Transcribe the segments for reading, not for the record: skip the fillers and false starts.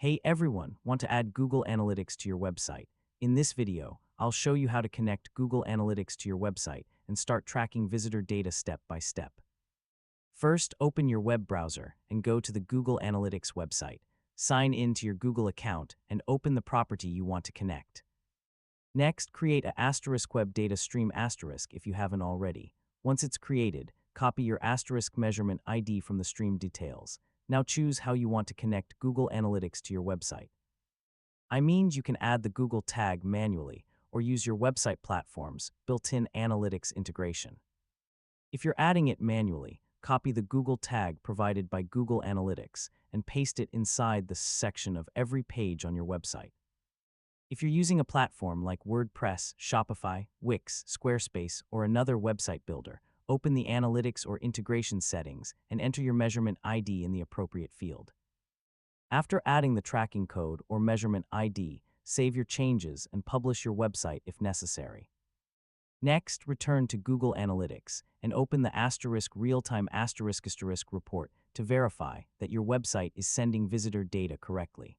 Hey everyone, want to add Google Analytics to your website? In this video, I'll show you how to connect Google Analytics to your website and start tracking visitor data step by step. First, open your web browser and go to the Google Analytics website. Sign in to your Google account and open the property you want to connect. Next, create a *web data stream * if you haven't already. Once it's created, copy your * measurement ID from the stream details. Now choose how you want to connect Google Analytics to your website. I mean, you can add the Google tag manually or use your website platform's built-in analytics integration. If you're adding it manually, copy the Google tag provided by Google Analytics and paste it inside the section of every page on your website. If you're using a platform like WordPress, Shopify, Wix, Squarespace, or another website builder, open the Analytics or Integration settings and enter your measurement ID in the appropriate field. After adding the tracking code or measurement ID, save your changes and publish your website if necessary. Next, return to Google Analytics and open the real-time * report to verify that your website is sending visitor data correctly.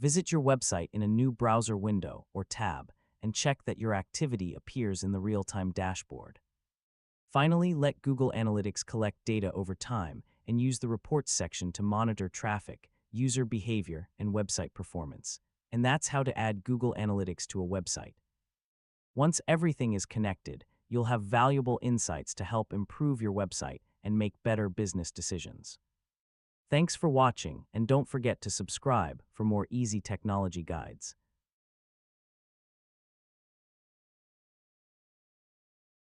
Visit your website in a new browser window or tab and check that your activity appears in the real-time dashboard. Finally, let Google Analytics collect data over time and use the Reports section to monitor traffic, user behavior, and website performance. And that's how to add Google Analytics to a website. Once everything is connected, you'll have valuable insights to help improve your website and make better business decisions. Thanks for watching, and don't forget to subscribe for more easy technology guides.